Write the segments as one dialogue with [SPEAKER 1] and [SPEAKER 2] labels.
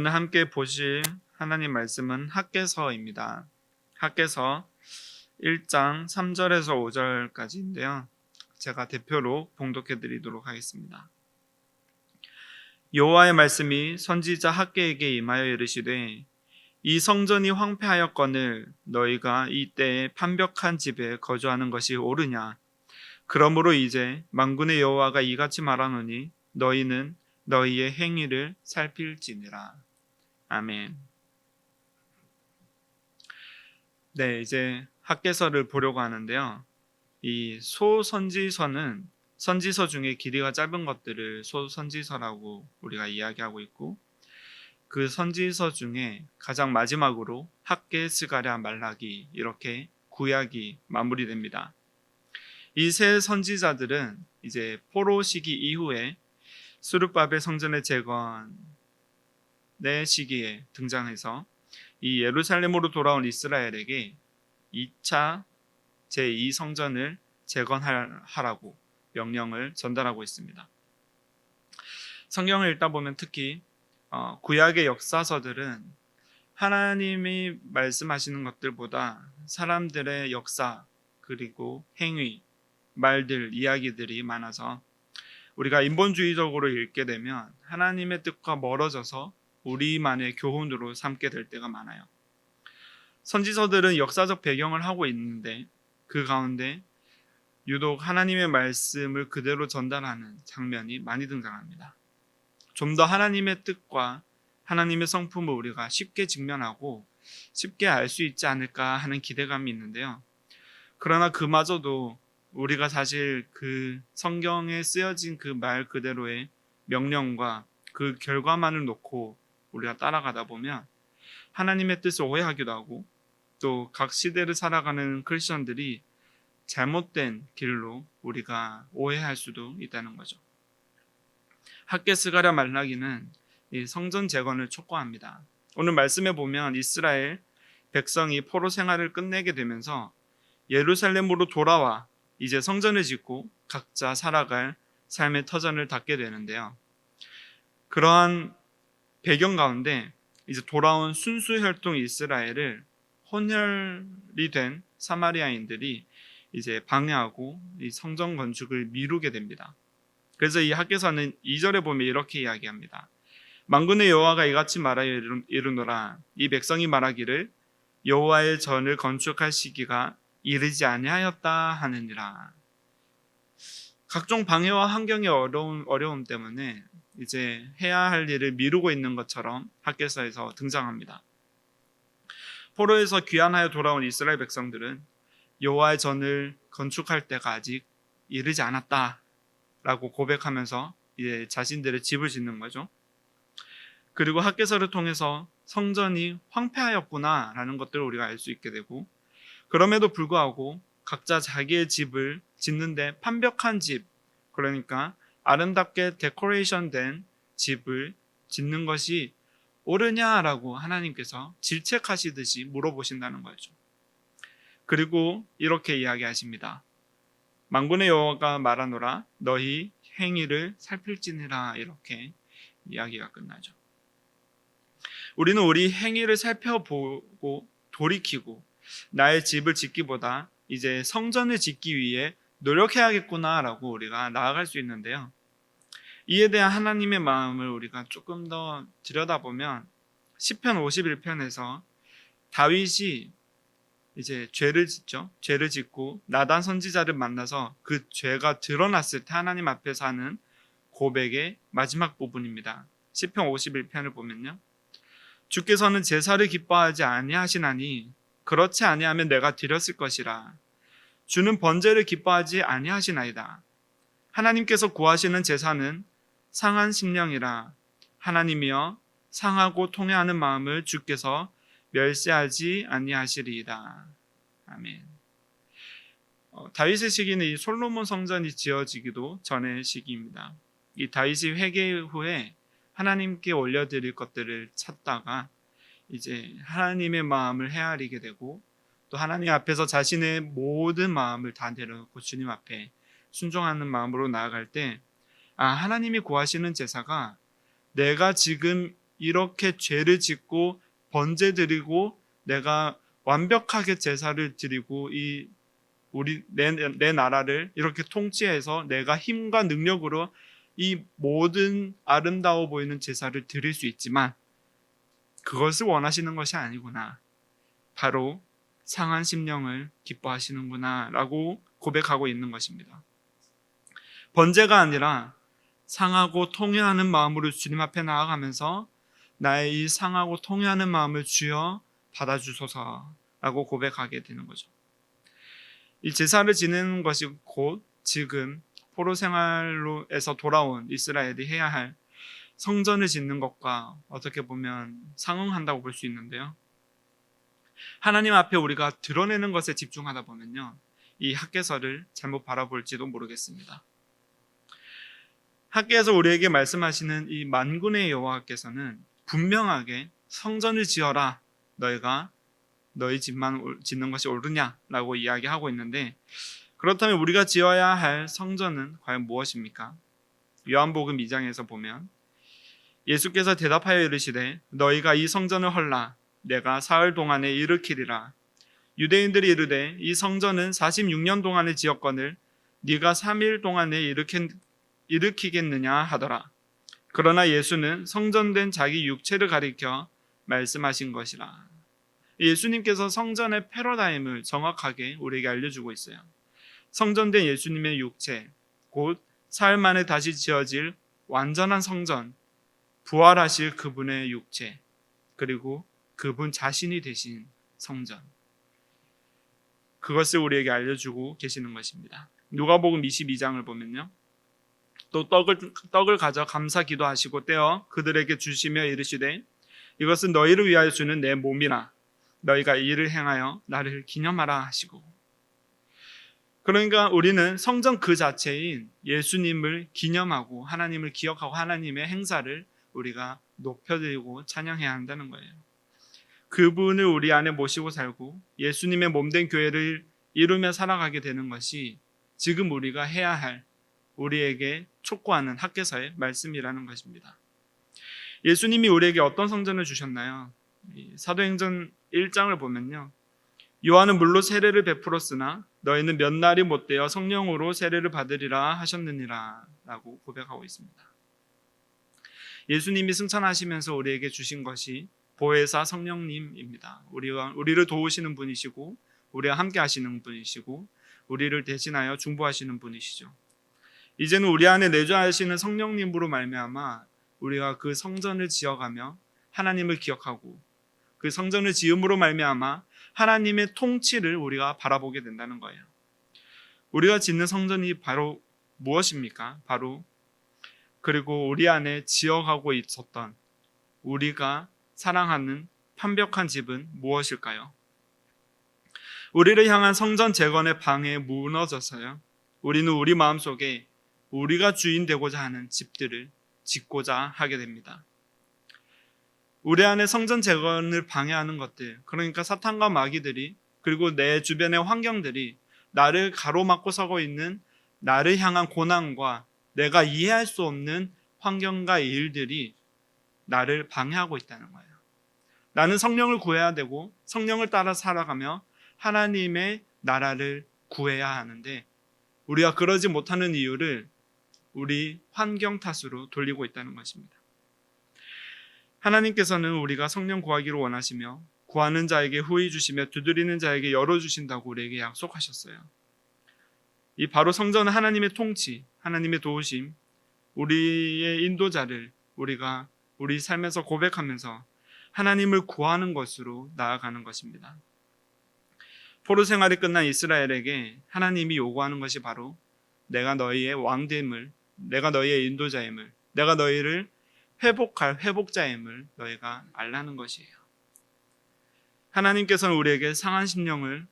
[SPEAKER 1] 오늘 함께 보실 하나님 말씀은 학개서입니다. 학개서 1장 3절에서 5절까지인데요. 제가 대표로 봉독해 드리도록 하겠습니다. 여호와의 말씀이 선지자 학개에게 임하여 이르시되 이 성전이 황폐하였거늘 너희가 이때에 판벽한 집에 거주하는 것이 옳으냐? 그러므로 이제 만군의 여호와가 이같이 말하노니 너희는 너희의 행위를 살필지니라. 아멘. 네, 이제 학개서를 보려고 하는데요. 이 소선지서는 선지서 중에 길이가 짧은 것들을 소선지서라고 우리가 이야기하고 있고, 그 선지서 중에 가장 마지막으로 학개, 스가랴, 말라기 이렇게 구약이 마무리됩니다. 이 세 선지자들은 이제 포로 시기 이후에 스룹바벨 성전의 재건의 시기에 등장해서 이 예루살렘으로 돌아온 이스라엘에게 2차 제2성전을 재건하라고 명령을 전달하고 있습니다. 성경을 읽다 보면 특히 구약의 역사서들은 하나님이 말씀하시는 것들보다 사람들의 역사 그리고 행위, 말들, 이야기들이 많아서 우리가 인본주의적으로 읽게 되면 하나님의 뜻과 멀어져서 우리만의 교훈으로 삼게 될 때가 많아요. 선지서들은 역사적 배경을 하고 있는데 그 가운데 유독 하나님의 말씀을 그대로 전달하는 장면이 많이 등장합니다. 좀 더 하나님의 뜻과 하나님의 성품을 우리가 쉽게 직면하고 쉽게 알 수 있지 않을까 하는 기대감이 있는데요. 그러나 그마저도 우리가 사실 그 성경에 쓰여진 그 말 그대로의 명령과 그 결과만을 놓고 우리가 따라가다 보면 하나님의 뜻을 오해하기도 하고 또 각 시대를 살아가는 크리스천들이 잘못된 길로 우리가 오해할 수도 있다는 거죠. 학개, 스가랴, 말라기는 이 성전 재건을 촉구합니다. 오늘 말씀에 보면 이스라엘 백성이 포로 생활을 끝내게 되면서 예루살렘으로 돌아와 이제 성전을 짓고 각자 살아갈 삶의 터전을 닫게 되는데요. 그러한 배경 가운데 이제 돌아온 순수 혈통 이스라엘을 혼혈이 된 사마리아인들이 이제 방해하고 이 성전 건축을 미루게 됩니다. 그래서 이 학개서는 2절에 보면 이렇게 이야기합니다. 만군의 여호와가 이같이 말하여 이르노라. 이 백성이 말하기를 여호와의 전을 건축할 시기가 이르지 아니하였다 하느니라. 각종 방해와 환경의 어려움 때문에 이제 해야 할 일을 미루고 있는 것처럼 학개서에서 등장합니다. 포로에서 귀환하여 돌아온 이스라엘 백성들은 여호와의 전을 건축할 때가 아직 이르지 않았다라고 고백하면서 이제 자신들의 집을 짓는 거죠. 그리고 학개서를 통해서 성전이 황폐하였구나라는 것들을 우리가 알 수 있게 되고, 그럼에도 불구하고 각자 자기의 집을 짓는데 판벽한 집, 그러니까 아름답게 데코레이션 된 집을 짓는 것이 옳으냐라고 하나님께서 질책하시듯이 물어보신다는 거죠. 그리고 이렇게 이야기하십니다. 만군의 여호와가 말하노라 너희 행위를 살필지니라. 이렇게 이야기가 끝나죠. 우리는 우리 행위를 살펴보고 돌이키고 나의 집을 짓기보다 이제 성전을 짓기 위해 노력해야겠구나라고 우리가 나아갈 수 있는데요. 이에 대한 하나님의 마음을 우리가 조금 더 들여다보면 시편 51편에서 다윗이 이제 죄를 짓죠. 죄를 짓고 나단 선지자를 만나서 그 죄가 드러났을 때 하나님 앞에서 하는 고백의 마지막 부분입니다. 시편 51편을 보면요. 주께서는 제사를 기뻐하지 아니하시나니 그렇지 아니하면 내가 드렸을 것이라. 주는 번제를 기뻐하지 아니하시나이다. 하나님께서 구하시는 제사는 상한 심령이라. 하나님이여 상하고 통회하는 마음을 주께서 멸시하지 아니하시리이다. 아멘. 다윗의 시기는 이 솔로몬 성전이 지어지기도 전의 시기입니다. 이 다윗이 회개 후에 하나님께 올려드릴 것들을 찾다가 이제 하나님의 마음을 헤아리게 되고 또 하나님 앞에서 자신의 모든 마음을 다 내려놓고 주님 앞에 순종하는 마음으로 나아갈 때 하나님이 구하시는 제사가 내가 지금 이렇게 죄를 짓고 번제 드리고 내가 완벽하게 제사를 드리고 내 나라를 이렇게 통치해서 내가 힘과 능력으로 이 모든 아름다워 보이는 제사를 드릴 수 있지만 그것을 원하시는 것이 아니구나. 바로 상한 심령을 기뻐하시는구나 라고 고백하고 있는 것입니다. 번제가 아니라 상하고 통회하는 마음으로 주님 앞에 나아가면서 나의 이 상하고 통회하는 마음을 주여 받아주소서라고 고백하게 되는 거죠. 이 제사를 지내는 것이 곧 지금 포로 생활로에서 돌아온 이스라엘이 해야 할 성전을 짓는 것과 어떻게 보면 상응한다고 볼 수 있는데요. 하나님 앞에 우리가 드러내는 것에 집중하다 보면요, 이 학개서를 잘못 바라볼지도 모르겠습니다. 학개에서 우리에게 말씀하시는 이 만군의 여호와께서는 분명하게 성전을 지어라, 너희가 너희 집만 짓는 것이 옳으냐라고 이야기하고 있는데, 그렇다면 우리가 지어야 할 성전은 과연 무엇입니까? 요한복음 2장에서 보면 예수께서 대답하여 이르시되 너희가 이 성전을 헐라 내가 사흘 동안에 일으키리라. 유대인들이 이르되 이 성전은 46년 동안에 지었거늘 네가 3일 동안에 일으키겠느냐 하더라. 그러나 예수는 성전된 자기 육체를 가리켜 말씀하신 것이라. 예수님께서 성전의 패러다임을 정확하게 우리에게 알려주고 있어요. 성전된 예수님의 육체, 곧 사흘 만에 다시 지어질 완전한 성전, 부활하실 그분의 육체, 그리고 그분 자신이 되신 성전, 그것을 우리에게 알려주고 계시는 것입니다. 누가복음 22장을 보면요, 또 떡을 가져 감사 기도하시고 떼어 그들에게 주시며 이르시되 이것은 너희를 위하여 주는 내 몸이라. 너희가 이를 행하여 나를 기념하라 하시고. 그러니까 우리는 성전 그 자체인 예수님을 기념하고 하나님을 기억하고 하나님의 행사를 우리가 높여드리고 찬양해야 한다는 거예요. 그분을 우리 안에 모시고 살고 예수님의 몸된 교회를 이루며 살아가게 되는 것이 지금 우리가 해야 할, 우리에게 촉구하는 학개서의 말씀이라는 것입니다. 예수님이 우리에게 어떤 성전을 주셨나요? 사도행전 1장을 보면요, 요한은 물로 세례를 베풀었으나 너희는 몇 날이 못되어 성령으로 세례를 받으리라 하셨느니라 라고 고백하고 있습니다. 예수님이 승천하시면서 우리에게 주신 것이 보혜사 성령님입니다. 우리를 도우시는 분이시고 우리와 함께 하시는 분이시고 우리를 대신하여 중보하시는 분이시죠. 이제는 우리 안에 내주하시는 성령님으로 말미암아 우리가 그 성전을 지어가며 하나님을 기억하고 그 성전을 지음으로 말미암아 하나님의 통치를 우리가 바라보게 된다는 거예요. 우리가 짓는 성전이 바로 무엇입니까? 바로 그리고 우리 안에 지어가고 있었던 우리가 사랑하는 완벽한 집은 무엇일까요? 우리를 향한 성전 재건의 방해에 무너져서요, 우리는 우리 마음속에 우리가 주인 되고자 하는 집들을 짓고자 하게 됩니다. 우리 안에 성전 재건을 방해하는 것들, 그러니까 사탄과 마귀들이, 그리고 내 주변의 환경들이 나를 가로막고 서고 있는 나를 향한 고난과 내가 이해할 수 없는 환경과 일들이 나를 방해하고 있다는 거예요. 나는 성령을 구해야 되고 성령을 따라 살아가며 하나님의 나라를 구해야 하는데 우리가 그러지 못하는 이유를 우리 환경 탓으로 돌리고 있다는 것입니다. 하나님께서는 우리가 성령 구하기를 원하시며 구하는 자에게 후히 주시며 두드리는 자에게 열어주신다고 우리에게 약속하셨어요. 이 바로 성전은 하나님의 통치, 하나님의 도우심, 우리의 인도자를 우리가 우리 삶에서 고백하면서 하나님을 구하는 것으로 나아가는 것입니다. 포로 생활이 끝난 이스라엘에게 하나님이 요구하는 것이 바로 내가 너희의 왕됨을, 내가 너희의 인도자임을, 내가 너희를 회복할 회복자임을 너희가 알라는 것이에요. 하나님께서는 우리에게 상한 심령을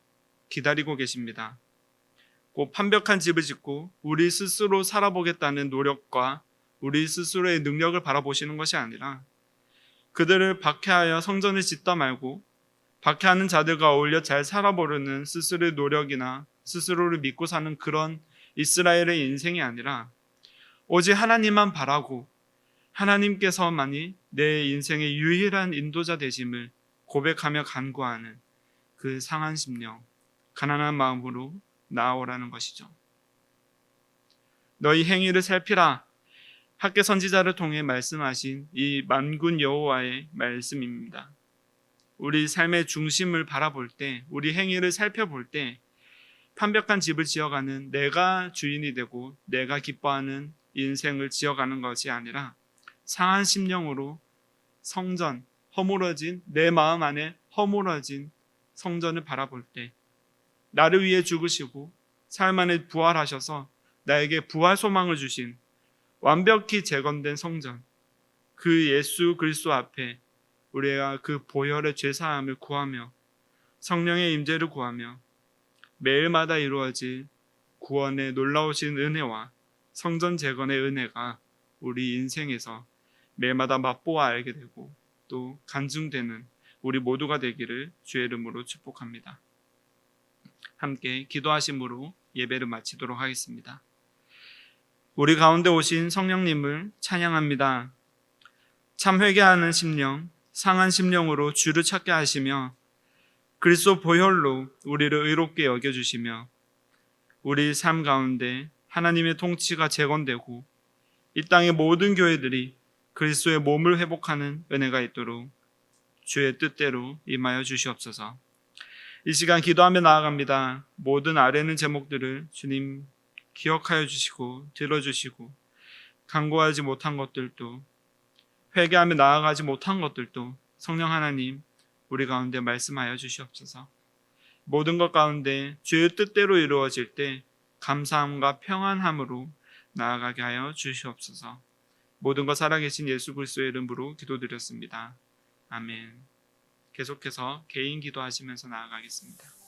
[SPEAKER 1] 기다리고 계십니다. 곧 완벽한 집을 짓고 우리 스스로 살아보겠다는 노력과 우리 스스로의 능력을 바라보시는 것이 아니라 그들을 박해하여 성전을 짓다 말고 박해하는 자들과 어울려 잘 살아보려는 스스로의 노력이나 스스로를 믿고 사는 그런 이스라엘의 인생이 아니라 오직 하나님만 바라고 하나님께서만이 내 인생의 유일한 인도자 되심을 고백하며 간구하는 그 상한 심령, 가난한 마음으로 나아오라는 것이죠. 너희 행위를 살피라. 학개 선지자를 통해 말씀하신 이 만군 여호와의 말씀입니다. 우리 삶의 중심을 바라볼 때, 우리 행위를 살펴볼 때 완벽한 집을 지어가는 내가 주인이 되고 내가 기뻐하는 인생을 지어가는 것이 아니라 상한 심령으로 성전, 허물어진 내 마음 안에 허물어진 성전을 바라볼 때 나를 위해 죽으시고 삶 안에 부활하셔서 나에게 부활 소망을 주신 완벽히 재건된 성전, 그 예수 그리스도 앞에 우리가 그 보혈의 죄사함을 구하며 성령의 임재를 구하며 매일마다 이루어질 구원의 놀라우신 은혜와 성전 재건의 은혜가 우리 인생에서 매일마다 맛보아 알게 되고 또 간증되는 우리 모두가 되기를 주의 이름으로 축복합니다. 함께 기도하심으로 예배를 마치도록 하겠습니다. 우리 가운데 오신 성령님을 찬양합니다. 참 회개하는 심령, 상한 심령으로 주를 찾게 하시며 그리스도 보혈로 우리를 의롭게 여겨주시며 우리 삶 가운데 하나님의 통치가 재건되고 이 땅의 모든 교회들이 그리스도의 몸을 회복하는 은혜가 있도록 주의 뜻대로 임하여 주시옵소서. 이 시간 기도하며 나아갑니다. 모든 아뢰는 제목들을 주님 기억하여 주시고 들어주시고 간구하지 못한 것들도 회개하며 나아가지 못한 것들도 성령 하나님 우리 가운데 말씀하여 주시옵소서. 모든 것 가운데 주의 뜻대로 이루어질 때 감사함과 평안함으로 나아가게 하여 주시옵소서. 모든 것 살아계신 예수 그리스도의 이름으로 기도드렸습니다. 아멘. 계속해서 개인 기도하시면서 나아가겠습니다.